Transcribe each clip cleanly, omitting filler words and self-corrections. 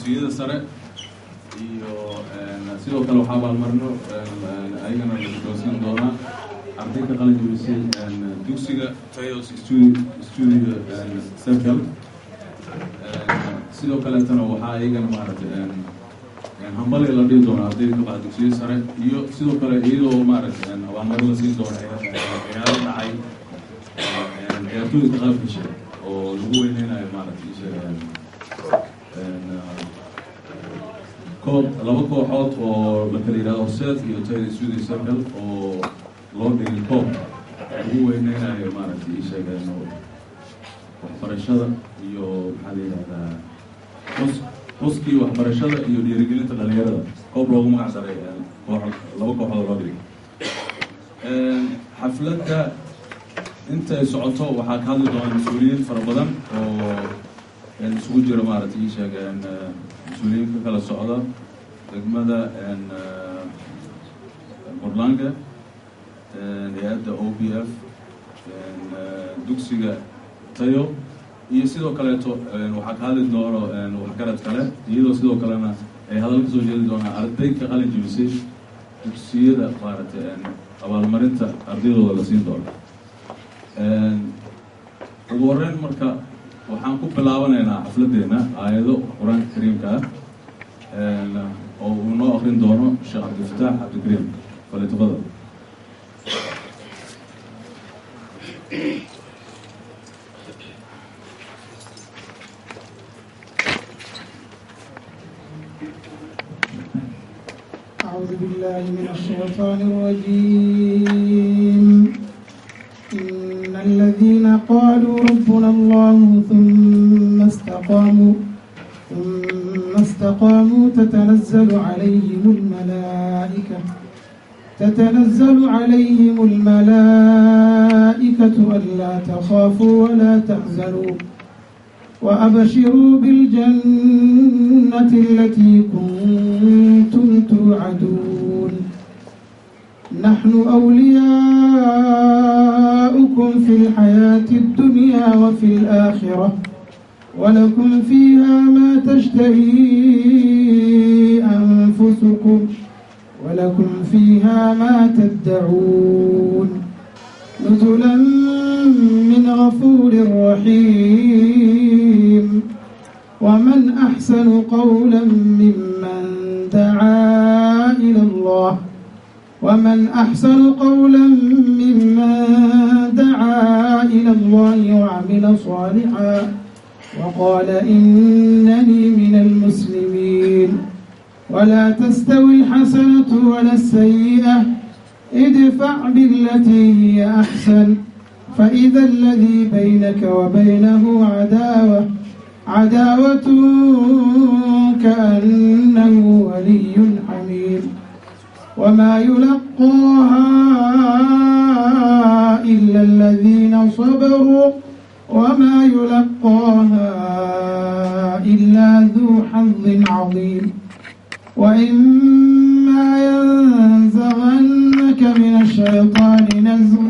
dugsiyada sare iyo sidoo kale waxaa abaalmarino ayagana la guddoonsiin doonaa arday ka qalin jebisay dugsiga Tayos Studio Circle. sidoo kaleetana waxaa ayagana maaragtay hambali la dhihi doona ardayda ka baxda dugsiyada sare iyo sidoo kale iyadoo maaragtay abaalmarin la siin doona ciyaaro dhacay ciyaartooyda qaabka shay oo lagu weyneynayo maaragtay laba kooxood oo la kala yidhahdo Horseed iyo Tayos Studio Circle oo loo dhigay koob lagu weyneynayo maaragtay waxbarashada iyo maxaa la yidhahdaa xuskii waxbarashada iyo dhiirigelinta dhalinyarada koob loogu magac daray laba kooxood loo dhigay. xafladda inta ay socoto waxaa ka hadli doona mas-uuliyiin fara badan oo isugu jira maaragtay mas-uuliyiin ka kala socda degmada Puntland, hay-adda OBF, dugsiga Tayo iyo sidoo kaleeto waxaa ka hadli doono waxgarad kale iyadoo sidoo kalena ay hadal ka soo jeedi doonaan arday ka qalin jebisay dugsiyada maaragtay abaalmarinta ardaydooda la siin doono. ugu horreyn marka waxaan ku bilaabanaynaa xafladdeena aayado qur-aanka kariimka ah oo uu noo akrin doono Sheekh Cabdifataax Cabdikariim falitafadal. أعوذ بالله من الشيطان الرجيم. إن الذين قالوا ربنا الله ثم استقاموا تتنزل عليهم الملائكة ألا تخافوا ولا تحزنوا وأبشروا بالجنة التي كنتم توعدون. نحن أولياؤكم في الحياة الدنيا وفي الآخرة ولكم فيها ما تشتهي أنفسكم ولكم فيها ما تدعون. نزلا من غفور رحيم. ومن أحسن قولا ممن دعا إلى الله وعمل صالحا وقال إنني من المسلمين. ولا تستوي الحسنة ولا السيئة ادفع بالتي هي أحسن فإذا الذي بينك وبينه عداوة كأنه ولي حميم. وما يلقاها إلا الذين صبروا وما يلقاها إلا ذو حظ عظيم. وإما ينزغنك من الشيطان نزغ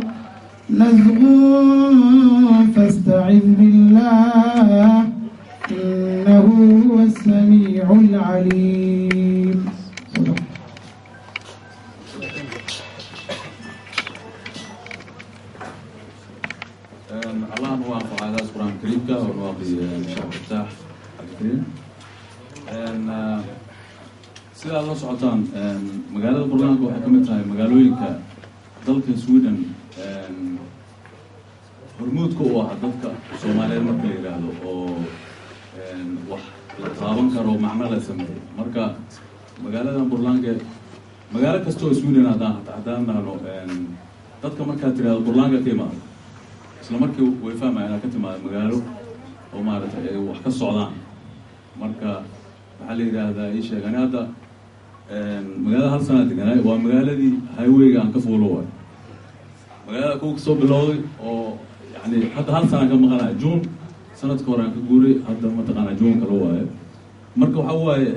فاستعذ بالله إنه هو السميع العليم. الله نوافق على القرآن الكريم ونوافق الشيخ عبدالفتاح Cabdikariim. sida la socotaan magaalada Puntland waxay ka mid tahay magaalooyinka dalka Sweden hormuudka u ah dadka Soomaaliyeed marka la yiraahdo oo wax la taaban karo macno la sameeyo. marka magaalada Puntland magaalo kasta oo Sweden haddaan nahno dadka marka tiraahdo Puntland ka timaado isla markii way fahmayaan ka timaado magaalo oo maaragtay wax ka socdaan. marka waxaa la yiraahdaa ii sheeg ani hadda magaalada hal sana deganay waa magaaladii highwayga aan ka fuulo waay magaalada kuwa soo bilowday oo yani hadda hal sana ka maqanaya June sanadka hore aan ka guuray hadda mataqaana June kala waaye. marka waxa waaye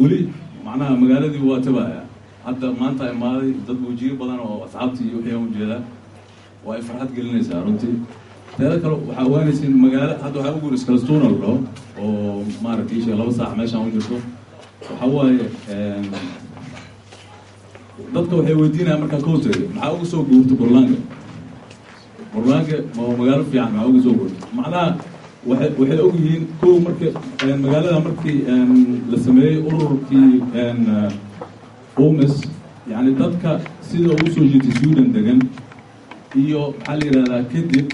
weli macnaha magaaladii waa tabaya hadda maanta imaaday dad wajiyo badan oo asxaabtii iyo wixii u jeeda waa farxad gelinaysaa runtii. teeda kale waxaa ogaanaysiin magaalo hadda waxaa ugu iskalastuuna la dhaho oo maaragtay isha 2 saac meeshaan u jirto waxaa waaye dadka waxay weydiinayaan markaa kowteeda maxaa uga soo guurta burlaanka ma magaalo fiican maxaa uga soo guurta macnaha waxay og yihiin kow marka magaalada markii la sameeyey ururkii umis yani dadka sida ugu soo jeetay Sweden degan iyo maxaa la yidhahdaa kadib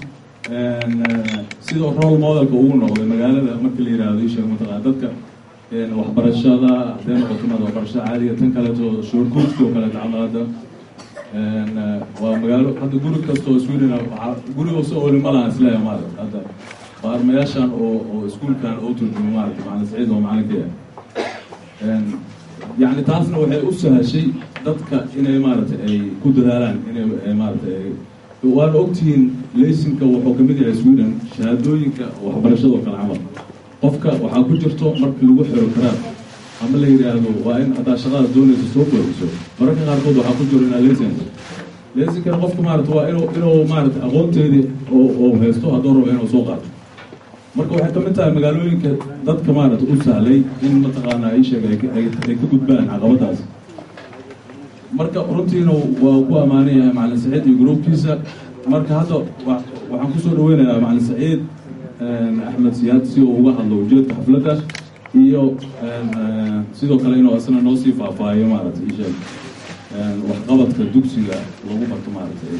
sidoo role modelka ugu noqday magaalada marka la yidhaahdo isha mataqaa dadka waxbarashada hadday noqoto waxbarashada caadiga tan kaleeto shortcutka oo kaleeto calaada waa magaalo hadda guri kasta oo Sweden guri oo oli ma laha islaaha maaragta hadda baarmayaashan oo iskuulkan oo turjuma maaragta macna saciid oo macalinka يعني taasna waxay u sahashay dadka inay maaragtay ay ku dadaalaan inay maaragtay waan ogtiin laysinka wuxuu ka mid yahay Sweden shahaadooyinka waxbarashada kala camal qofka waxa ku jirto marka lagu xiro karaad ama la yiraahdo waa in hada shaqada doonayso soo kordhiso marka qaarkood waxa ku jiro in laysinka qofka maaragtay waa inuu maaragtay aqoonteedii oo haysto hadoo rabo inuu soo qaato marka waxay ka mid tahay magaalooyinka dadka maaragtay u sahlay in mataqaanaa ay sheegay ay ka gudbaan caqabadaas marka runtiina waa ku amaanay macallin Saciid iyo groupkiisa marka hadda waxaan ku soo dhaweynayaa macallin Saciid Ahmed Siyaad si uu uga hadlo ujeedka xafladda iyo sidoo kale inuu asna noo sii faahfaahiyo maaragtay isha wax qabadka dugsiga lagu barto maaragtay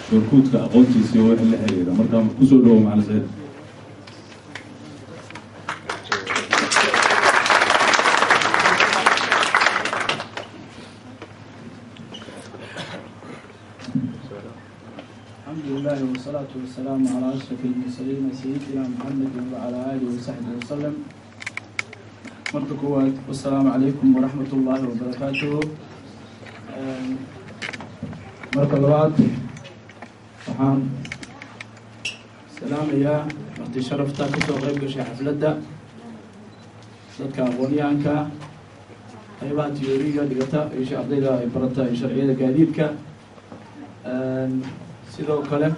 shortcutka aqoontiisa iyo wixii la xiriira marka ku soo dhawo macallin Saciid والصلاة والسلام على أشرف المرسلين سيدنا محمد وعلى آله وصحبه وسلم. مرتكوات والسلام عليكم ورحمة الله وبركاته. مركبات وحان سلام يا مرتي شرفتا كتو غيب شي حفلة dadka aqoonyahanka qaybaha teoriga dhigata iyo ardayda ay barata sharciyada gaadiidka sidoo kale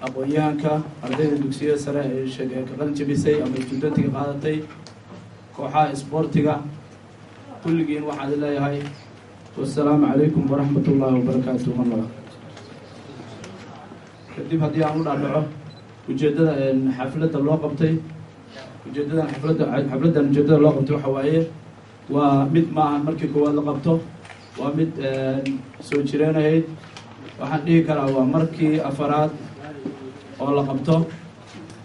aqoonyahanka ardayda dugsiyada sare ee ka qalin jabisay ama studentiga qaadatay kooxaha isboortiga kulligiin waxaan leeyahay wassalaamu calaykum waraxmatullaahi wabarakaatuh marnaba kadib haddii aan u dhaadhaco ujeeddada xafladda loo qabtay ujeeddada loo qabtay waxa waaye waa mid maahan markii koowaad la qabto waa mid soo jireenahayd waxaan dhihi karaa waa markii afaraad oo la qabto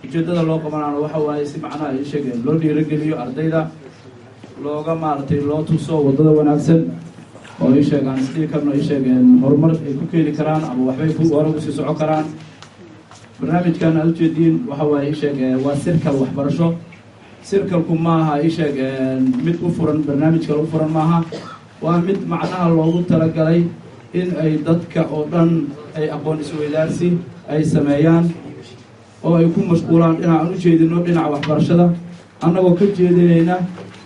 ujeeddada loo qabanaana waxa waaye si macnaha ay sheegeen loo dhiirigeliyo ardayda looga maaragtay loo tuso waddada wanaagsan oo ay sheegaan isdhihi karno ay sheegeen horumar ay ku keeni karaan ama waxbay ku hore usii socon karaan barnaamijkan aad ujeediin waxa waaye ay sheegeen waa sirkal waxbarasho sirkalku maaha ay sheegeen mid u furan barnaamij kale u furan maaha waa mid macnaha loogu talagalay in ay dadka oo dhan ay aqoon isweydaarsi ay sameeyaan oo ay ku mashquulaan dhinaca u jeedino dhinaca waxbarashada annagoo ka jeedinayna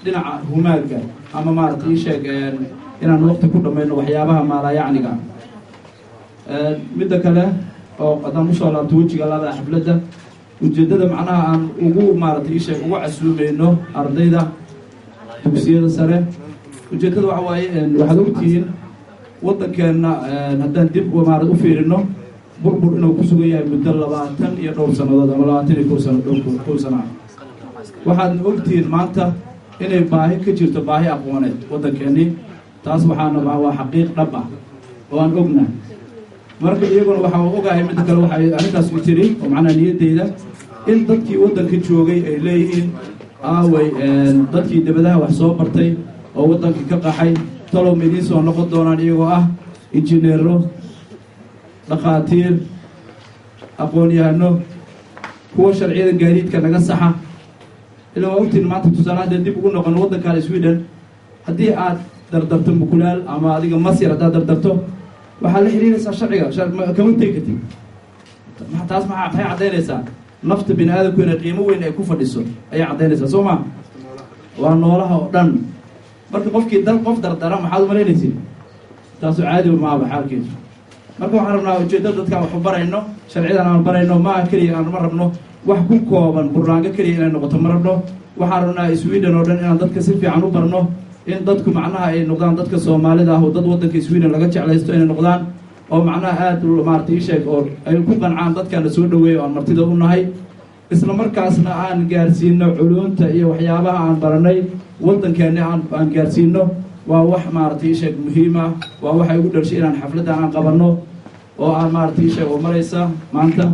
dhinaca humaaga ama maaragtay sheegeen inaan waqti ku dhamayno waxyaabaha maalayacniga midda kale oo haddaan usoo laabto wejiga laada xafladda ujeeddada macnaha aan ugu maaragtay sheeg ugu casuumayno ardayda dugsiyada sare ujeeddada waxa waaye waxaad ogtihiin waddankeenna haddaan dib maarad u fiirino burbur inuu ku sugan yahay muddo 20 iyo dhowr sannadood ama 21 sano waxaadna ogtihiin maanta inay baahi ka jirto baahi aqooneed waddankeennii taas waxaana waa xaqiiq dhab ah oo aan ogna marka iyaguna waxaa ogahay midda kale waxay arrintaas u tiri oo macnaha niyaddeyda in dadkii waddanka joogay ay leeyihiin aaway dadkii dibadaha wax soo bartay oo waddankii ka qaxay talow midiin soo noqon doonaan iyagoo ah injineero dhakhaatiir aqoon-yahano kuwa sharciyada gaadiidka naga saxa ilaa waa ogtiin maanta tusaale haddee dib ugu noqono waddankan Sweden haddii aad dardarto mukulaal ama adiga Masir haddaad dardarto waxaa la xiriiraysaa sharciga kama tegi kartid taas maxay caddaynaysaa nafta bini aadamku inay qiimo weyn ay ku fadhiso ayay caddaynaysaa soo ma waa noolaha oo dhan marka qofkii qof dardara maxaad u malaynaysid taasoo caadi maaba xaalkeedu marka waxaan rabnaa ujeedada dadkaan waxu barayno sharcidan aan barayno maaha keliya aan ma rabno wax ku kooban burlaango keliya inay noqoto ma rabno waxaan rabnaa Sweden oo dhan inaan dadka si fiican u barno in dadku macnaha ay noqdaan dadka Soomaalida ah oo dad wadanka Sweden laga jeclaysto inay noqdaan oo macnaha aad maartay sheeg oo ay ku qancaan dadkana soo dhaweeyo aan martida u nahay isla markaasna aan gaarsiino culunta iyo waxyaabaha aan baranay wadankeena aan gaarsiino waa wax maartay sheeg muhiim ah waa waxa ugu dharshay inaan xafladan aan qabanno oo aan maartay sheeg oo maraysa maanta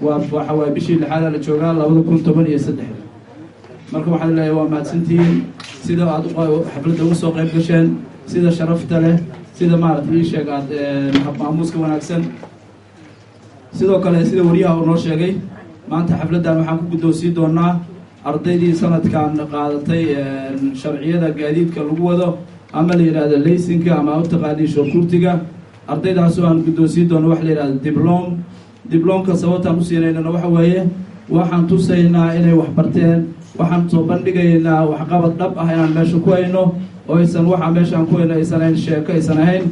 waxa waa bishii lixaad la joogaa 2013 marka waxaan leeyahay waa mahadsantihiin sida aad xafladda uga soo qayb gasheen sida sharafta leh sida maartay sheeg aad maamuuska wanaagsan sidoo kale sida wariyaha uu noo sheegay maanta xafladdan waxaan ku guddoonsiin doonaa ardaydii sanadkan qaadatay sharciyada gaadiidka lagu wado ama la yiraahdo laysinka ama u taqaaniin shookurtiga ardaydaas oo aan guddoonsiin doono wax la yiraahdo diblomka sababtaan u siinayna waxa weeye waxaan tusaynaa inay wax barteen waxaan soo bandhigaynaa waxqabad dhab ah inaan meesha ku hayno oo aysan waxa meeshaan ku hayno aysan ahayn sheeko aysan ahayn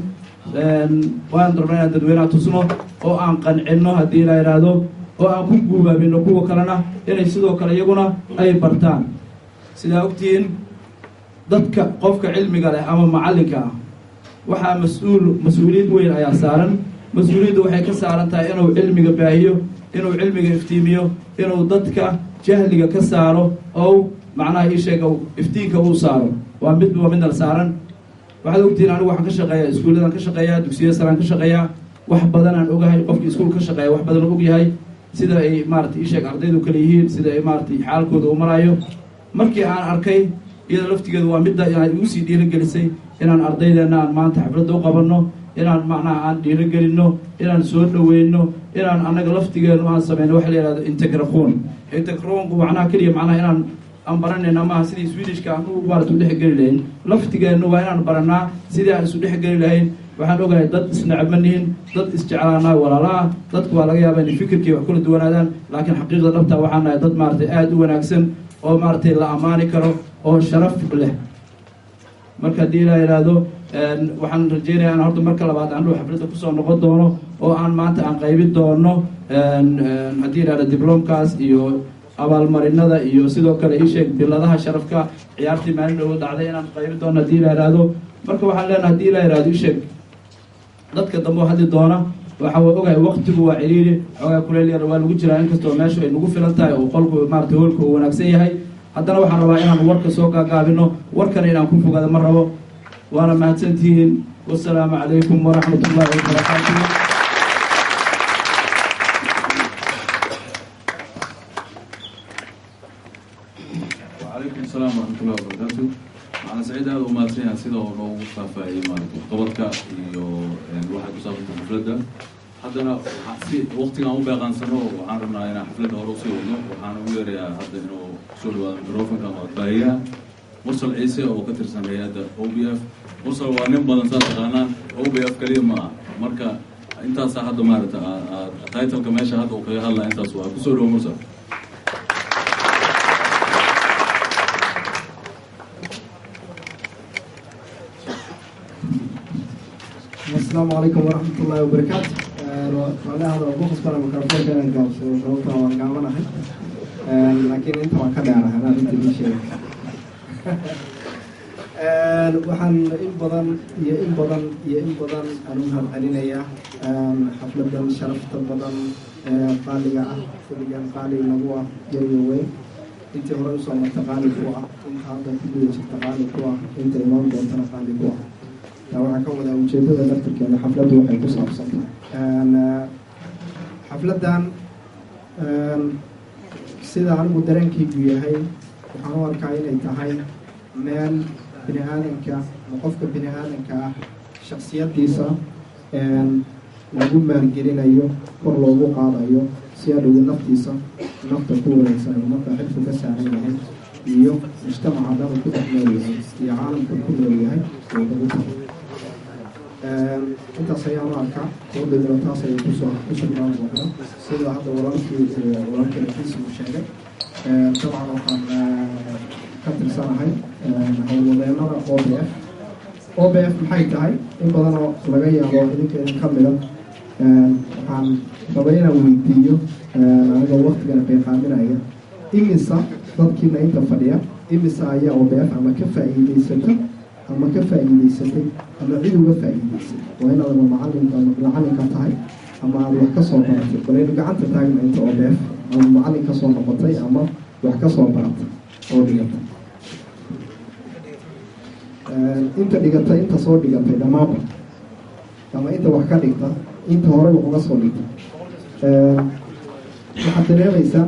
waan rabnaa inaan dadweynaha tusno oo aan qancino haddii la yiraahdo oo aan ku guubaabino kuwa kalena inay sidoo kale iyaguna ay bartaan sidaa ogtihiin dadka qofka cilmiga leh ama macallinka ah waxaa mas-uuliyad weyn ayaa saaran mas-uuliyaddu waxay ka saaran tahay inuu cilmiga baahiyo inuu cilmiga iftiimiyo inuu dadka jahliga ka saaro oo macnaha ii sheega iftiinka uu saaro waa midna saaran waxaad ogtihiin anigu waxaan ka shaqeeyaa iskuulladan ka shaqeeyaa dugsiyada saraan ka shaqeeyaa wax badan aan ogahay qofkii iskuul ka shaqeeya wax badan og yahay sida ay maartay ii sheeg ardaydu kale yihiin sida ay maartay xaalkooda u marayo markii aan arkay iyada laftigeedu waa midda inay igu sii dhiirigelisay inaan ardaydeena aan maanta xafladda u qabanno inaan macnaha aan dhiirigelinno inaan soo dhaweyno inaan annaga laftigeenu aan sameyno waxa la yidhahdo integrationku macnaha keliya macnaha inaan aan baranayna maaha sidii Swedishka aan u maartay u dhexgeli lahayn laftigeenu waa inaan baranaa sidii aan isu dhexgeli lahayn waxaan ogahay dad isnacbanihin dad isjeclaanaa walaalaha dadku waa laga yaabaa in fikirkii wax kula duwanaadaan laakiin xaqiiqda dhabta waxaan nahay dad maartay aad u wanaagsan oo maartay la amaani karo oo sharaf leh marka haddii la yiraahdo waxaan rajeynayaa in horta marka labaad aan dhuu xafladda kusoo noqon doono oo aan maanta aan qaybin doono haddii yiraahdo diblomkaas iyo abaalmarinada iyo sidoo kale ii sheeg biladaha sharafka ciyaartii maalin dhow dhacday inaan qaybin doono haddii la yiraahdo marka waxaan leenahay haddii la yiraahdo ii sheeg dadka dambe oo hadli doona waxa uu ogahay waqtigu waa ciriiri ogaa kuleel yar waa lagu jiraa inkastoo meeshu ay nagu filan tahay oo qolku maartay hoolku uu wanaagsan yahay haddana waxaan rabaa inaan warka soo gaagaabino warkana inaan ku fogaado ma rabo waana mahadsantihiin wassalaamu calaykum waraxmatullaahi wabarakaatuh وعليكم السلام ورحمة الله وبركاته أنا سعيد هذا وما تريها سيدا ونو مصطفى مالك قبضك الواحد مصطفى حفلة حتى أنا وقتي أنا بيغان سنو وعارفنا أنا حفلة روسي ونو وحنا ويري حتى إنه شغل الميكروفون كان باهية مرسل عيسى أو كتر سنة هذا OBF مرسل وانين بدن ساعة غانا OBF كلمة مركا أنت ساعة هذا مارت تايتل كمان شهادة وكي هلا أنت سوا كسر مرسل السلام عليكم ورحمة الله وبركاته. وعلى هذا الوقت أنا مكرفون كان الجالس وشوفه وانقامنا لكن أنت ما كان على هذا أنت بشيء. وحن إن بدن أنهم علينا يا حفلة دم شرف بدن قالية فلجان قالي نبوة جوي أنت هرب صوم تقالي قوة أنت هذا كله تقالي قوة أنت إمام دوتنا قالي قوة. waxaan ka wadaa ujeedada laftirkeeda xafladdu waxay ku saabsan tahay xafladdan sida anigu dareenkaygu yahay waxaan u arkaa inay tahay meel bini aadanka ama qofka bini aadanka ah shaksiyadiisa lagu maalgelinayo kor loogu qaadayo si adhowi naftiisa nafta ku wareegsan marka xilku ka saaran yahay iyo mujtamaca dhan ku dhex nool yahay iyo caalamka ku nool yahay oo lagu tago intaas ayaan u arkaa howdadana taas ayay kusugnaan doontaa sida hadda walaalkeekiisa uu sheegay dabcan waxaan ka tirsanahay howlwadeenada OBF maxay tahay in badanoo laga yaabo idinka idin ka mida waxaan rabay inaan weydiiyo aniga waktigana beeqaaminaya imisa dadkiina inta fadhiya imisa ayaa OBF ama ka faa'iidaysatay ama cid uga faa'iidaysay waa inaad macalinka tahay ama aad wax ka soo baratay balaynu gacanta taagna inta OBF ama macalin ka soo noqotay ama wax ka soo baratay oo dhigatay inta dhigatay inta soo dhigatay dhammaanba ama inta wax ka dhigta inta hore wax uga soo dhigta waxaad dareemaysaa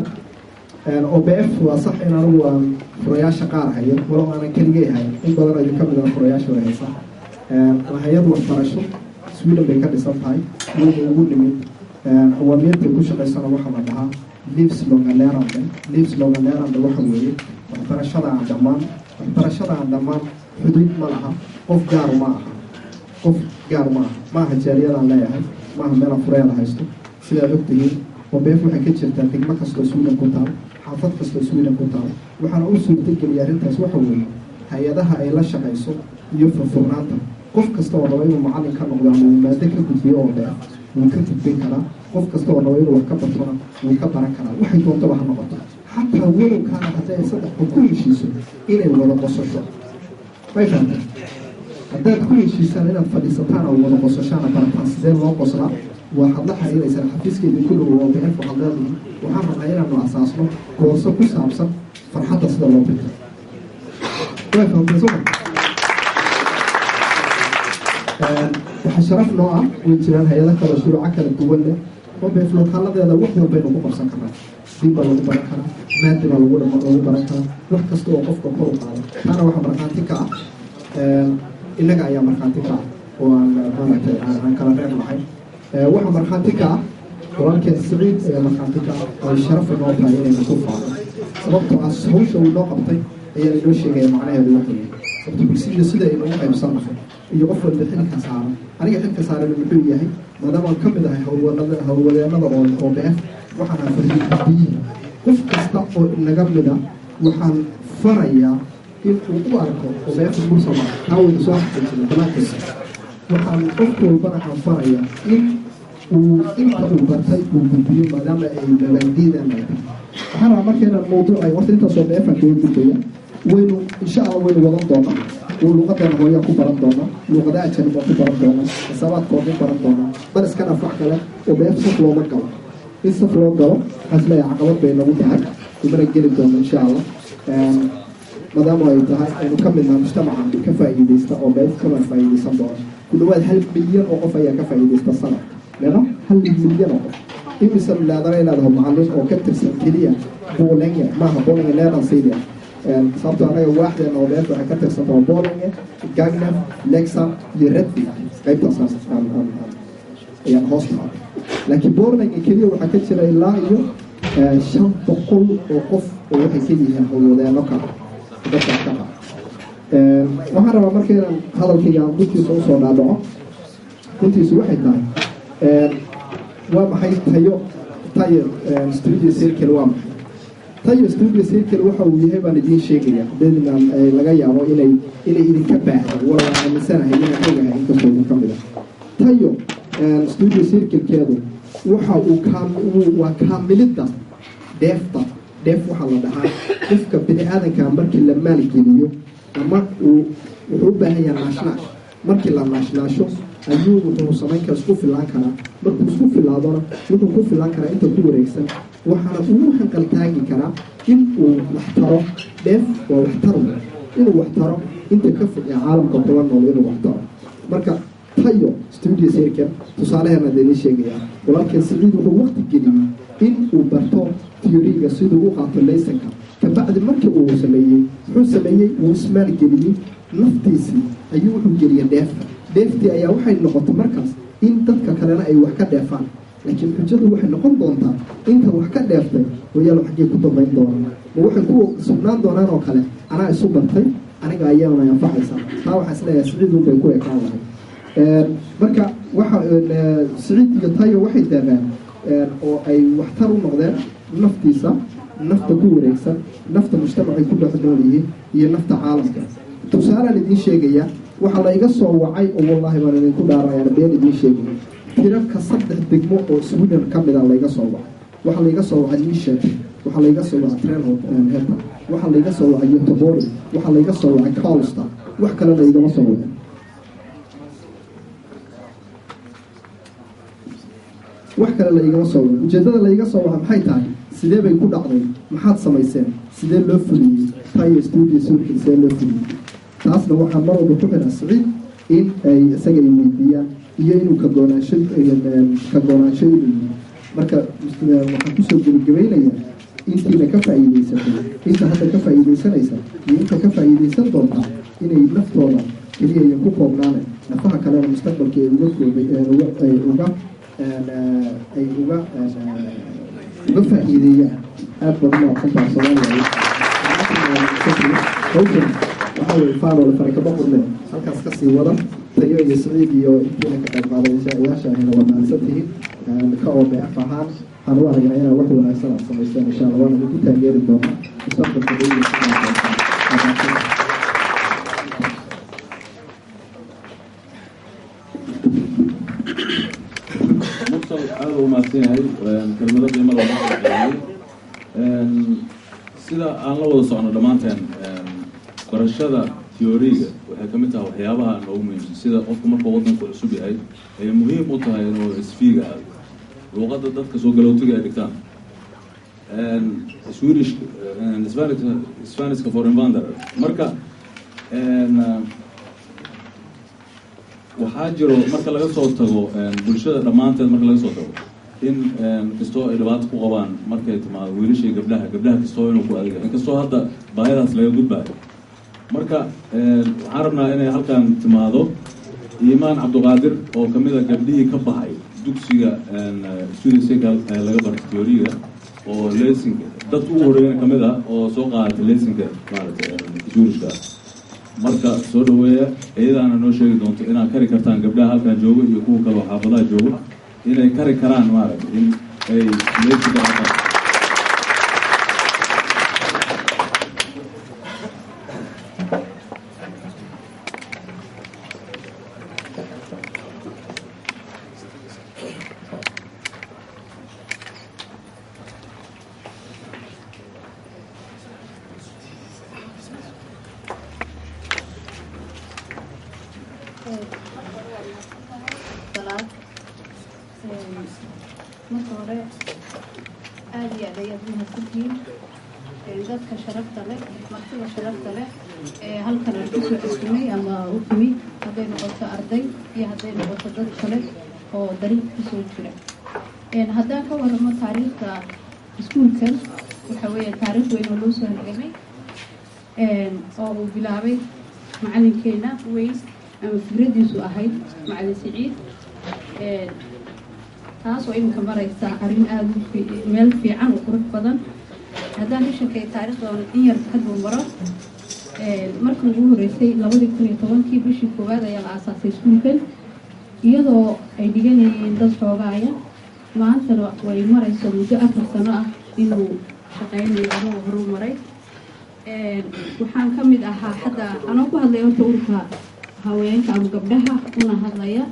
OBF waa sax in anigu aan furayaasha qaar hayo walow aanan keligay hayn in badan idin ka mid ah furayaasha way haysaa waa hay-ad waxbarasho Sweden bay ka dhisan tahay iyada ugu nimid awaamiirta ku shaqaysana waxaa la dhahaa livslong learning waxa weeye waxbarashada aan dhammaan xuduud ma laha qof gaar ma aha maaha jaaliyadaan leeyahay maaha meelaan furayaal haysto sidaad ogtihiin OBF waxay ka jirtaa degmo kastoo Sweden ku taal xaafad kastoo Sweden ku taal waxaana u suurtageliya arrintaas waxa weeye hay-adaha ay la shaqayso iyo furfurnaanta qof kasta oo raba inuu macallin ka noqdo ama uu maado ka gudbiyo OBF wuu ka gudbin karaa qof kasta oo raba inuu wax ka bartona wuu ka baran karaa waxay doontaba ha noqoto xataa walow kaana hadday saddex ku heshiiso inay wada qosasho way fahamtay haddaad ku heshiisaan inaad fadhiisataan oo wada qosashaana barataan sidee loo qoslaa waxaad la xiriiraysaan xafiiskeedii ku dhow OBF waxaad leedahay waxaan rabnaa inaanu asaasno koorso ku saabsan farxadda sida loo bixi way fahamtay soo waxaa sharaf noo ah way jiraan hay-ada kale shuruuco kala duwan leh OBF lokaladeeda wax walbaynu ku qabsan karnaa diin baa lagu baran karaa maadi baa lagu baran karaa wax kasta oo qofka kor u qaado taana waxaa markhaanti ka ah innaga ayaa markhaanti ka ah oo aan maaragtay aan kala reer lahay waxaa markhaanti ka ah walaalkeen Saciid ayaa markhaanti ka ah oo sharaf noo tahay inaynu ku faano sababtoo ah hawsha uu noo qabtay ayaa inoo sheegaya macnaheedu waxa weeye sababto bulshada sida aynu u qaybsannahay iyo qof walba xilka saaran aniga xilka saaran muxuu yahay maadaama aan ka mid ahay howlwadeennada OBF waxaan afardiyi qof kasta oo inaga mida waxaan farayaa in uu u arko OBF mursama taawada soo xaqiijina banaankiisa waxaan qof walbana aan farayaa in uu inta uu bartay uu gudbiyo maadaama ay mabaadiidan ay tahay waxaan rabaa markaynan mawduuc ay warta intaas OBF aan kaga gudbaya waynu insha Allah waynu wadan doonaa ولغتنا هو يكون برندونا لغة أجل ما يكون برندونا السبات كوني برندونا بس كان أفرح كله وبيفصل لو مكوا يصف لو قالوا حسنا عقبات بيننا وتحت وبنجيل الدوم إن شاء الله ما دام هو ينتهي نكمل مع المجتمع كفاية يستا أو بيف كمان فاية يستا كل واحد هل مليون أو فاية كفاية يستا السنة لأنه هل مليون أو إيه مثل لا دري لا ده معلم أو كتر سنتيليا بولينيا ما هو بولينيا لا نصيبه sababto anaga waaxda OBF waxay ka tirsantaa Bologna, Gagna, Lexa iyo Redfield qaybtaas ayaan hoos tahay laakiin Bologna kaliya waxaa ka jira ilaa iyo 500 oo qof oo waxay ka yihiin howlwadeeno kale dadka kale waxaan rabaa markaan hadalkayga aan guddiisa u soo dhaadhaco runtiisu waxay tahay waa maxay tayo studio circle waa maxay tayo studio circle waxa uu yahay baan idin sheegaya dadina laga yaabo inay idinka baahdo wala aaminsan inay ogahay inkastoo uu kamid ah tayo studio circle keedu waxa uu kaamilida deefta waxa la dhahaa qofka bini'aadanka markii la maalgeliyo ama wuxuu u baahan yahay naashnash markii la naashnaasho ayuu wuxuu samayn karaa isku filaan karaa markuu isku filaadona wuxuu ku filaan karaa inta ku wareegsan waxaana uu hanqal taagi karaa in uu wax taro dheef waa wax taro inuu wax taro inta ka fog ee caalamka kula nool inuu wax taro marka tayo studio circle tusaaleheena idin sheegaya walaalkeen Saciid wuxuu waqti geliyay in uu barto theory-ga siduu u qaato laysanka kabacdi markii uu sameeyay uu ismaal geliyay naftiisii ayuu wuxuu geliyay deeftii ayaa waxay noqotay markaas in dadka kalena ay wax ka dheefaan laakiin xujadu waxay noqon doontaa inta wax ka dheeftay wayal xagee ku dambayn doonaan waxay ku sugnaan doonaan oo kale anaa isu bartay aniga ayaana anfacaysa taa waxa isleeyahay Saciid uu bay ku ekaan lahayd marka waxa Saciid iyo tayo waxay daadaan oo ay waxtar u noqdeen naftiisa nafta ku wareegsan nafta mujtamaca ku dhexdooliyay iyo nafta caalamka tusaale idin sheegaya waxa la iga soo wacay oo wallahi baan idin ku dhaarayaan been idin sheegay tirarka 3 degmo oo Sweden ka mid ah laga soo wacay waxa laga soo wacay Nyköping waxa laga soo wacay Trelleborg waxa laga soo wacay Göteborg waxa laga soo wacay Karlstad wax kale laga soo wacay wax kale laga soo wacay ujeedada laga soo wacay maxay tahay sidee bay ku dhacday maxaad samayseen sidee loo fuliyay tayo studio sidee loo fuliyay taasna waxa mar walba ku xiran Saciid in ay isaga weydiiyaan iyo inuu ka doonaansho marka waxaan ku soo gabagabaynayaa intiina ka faa'iideysatay inta hadda ka faa'iideysanaysa iyo inta ka faa'iideysan doonta inay naftooda keliya iyo ku koobnaane nafaha kalena mustaqbalka ay uga faa'iideeyaan aad badan oo ka Soomaaliya waxaa weeye faano farka baqorle halkaas ka sii wada tayo iyo Saciid iyo intiina ka qayb qaadanayaasha ahna waa mahadsantihiin ka oo beex ahaan waxaan u aragnaa inaan wax wanaagsan aan samaystaan insha Allah waana ku taageeri doonaa mustaqbalka mursal aad u mahadsanyahay kelmado qiimo leh sida aan la wada socono dhammaanteen barashada teoriga waxay ka mid tahay waxyaabaha noogu muhiimsan sida qofku markuu waddanku cusub yahay ay muhiim u tahay inuu isfiiga aado luqadda dadka soo galowtiga ay dhigtaan Swedish Spanishka for invandrare marka waxaa jiro marka laga soo tago bulshada dhammaanteed marka laga soo tago in kastoo ay dhibaato ku qabaan markay timaado wiilashii gabdhaha kastoo inuu ku adeega inkastoo hadda baahidaas laga gudbaayo marka waxaan rabnaa inay halkan timaado Iimaan Cabdiqaadir oo kamid ah gabdhihii ka baxay dugsiga Swedish laga bartay teoriga oo lesson dadku ugu horeeyay kamid ah oo soo qaadatay lessonka maaragtay Swedishka marka soo dhaweeya iyadaana noo sheegi doonto inaad kari kartaan gabdhaha halkan jooga iyo kuwa kale oo xaafadaha jooga inay kari karaan maaragtay in ay lessonka marka hore aad iyo aad ayaad mahadsantihiin dadka sharafta leh martida sharafta leh ee halkan aan kusoo cusubnay ama u timid hadday noqoto arday iyo hadday noqoto dad kale oo dariiq kusoo jira haddaan ka waramo taariikhda iskuulkan waxa weeye taariikh weyn oo loo soo halgamay oo uu bilaabay macalinkeena weyn ama fikradiisu ahayd macalin Saciid taas oo iminka maraysa arrin aad meel fiican oo qurux badan haddaan ka sheekay taariikhdan in yar ka dulmaro markii ugu horeysay 2010 bishii koowaad ayaa la aasaasay iskuulkan iyadoo ay dhiganayeen dad xoogaaya maantana way marayso muddo 4 sano ah inuu shaqaynayo ama horumaray waxaan ka mid ahaa hadda anoo ku hadlay horta ururka haweenka ama gabdhaha una hadlaya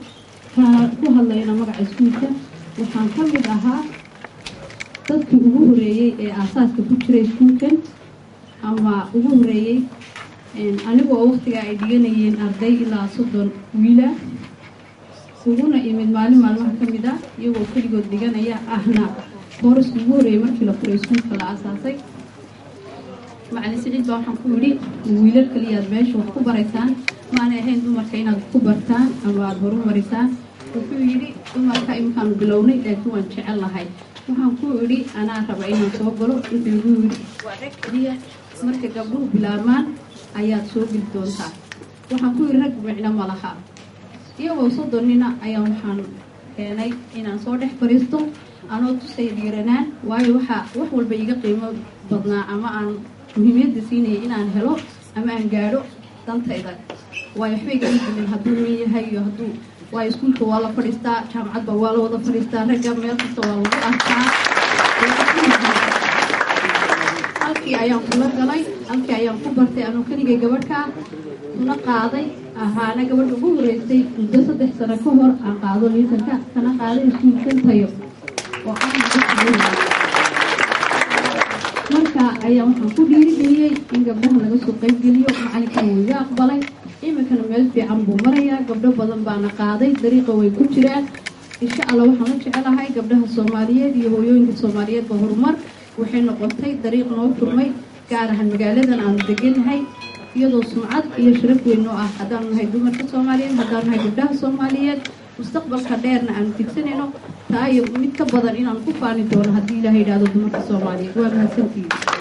ku hadlayna magaca iskuulka waxaan ka mid ahaa dadkii ugu horeeyay ee aasaaska ku jiray iskuulkan ama ugu horeeyay anigoo waqtiga ay dhiganayeen arday ilaa 30 wiila uguna imid maalmaha ka mid ah iyagoo kaligood dhiganaya ahna kooraska ugu horeeyay markii la furay iskuulka la aasaasay macalin Saciid baa waxaan ku yidhi wiilal kaliyaad meesha wax ku baraysaan maana ahayn dumarka inaad ku bartaan ama aad horumarisaan wuxuu yidhi dumarka imkaan bilownay laakiin waan jecel lahay waxaan ku yidhi anaa raba inaan soo galo wuxuu yidhi waa rag kaliya marka gabdhuhu bilaabmaan ayaad soo geli doontaa waxaan ku yidhi rag micno ma laha iyagoo 30 nina ayaan waxaan keenay inaan soo dhex fariisto anoo tusay dhiiranaan waayo wax walba iga qiimo badnaa ama aan muhiimada siinay inaan helo ama aan gaadho dantayda waayo waxbay ka yihiin hadduu nin yahay iyo hadduu waa iskuulka waa la fadhiistaa jaamacadba waa la wada fadhiistaa ragga meel kasta waa lagu arkaa halka halkii ayaan kula galay halkii ayaan ku bartay anuu keligay gabadhka kuna qaaday ahaana gabadha ugu horeysay muddo 3 sano ka hor aan qaado liisanka kana qaaday iskuulkan tayo oo aan marka ayaan waxaan ku dhiirigeliyey in gabdhaha laga soo qaybgeliyo macalinka wuu iga aqbalay iminkana meel fiican buu marayaa gabdho badan baana qaaday dariiqa way ku jiraan insha allah waxaan la jecelahay gabdhaha Soomaaliyeed iyo hooyooyinka Soomaaliyeed ba horumar waxay noqotay dariiq noo furmay gaar ahaan magaaladan aan deganahay iyadoo sumcad iyo sharaf weyn oo ah haddaan nahay dumarka Soomaaliyeed haddaan nahay gabdhaha Soomaaliyeed mustaqbalka dheerna aan tigsanayno taa iyo mid ka badan inaan ku faani doono haddii Ilaahay yiraahdo dumarka Soomaaliyeed waa mahadsantihiin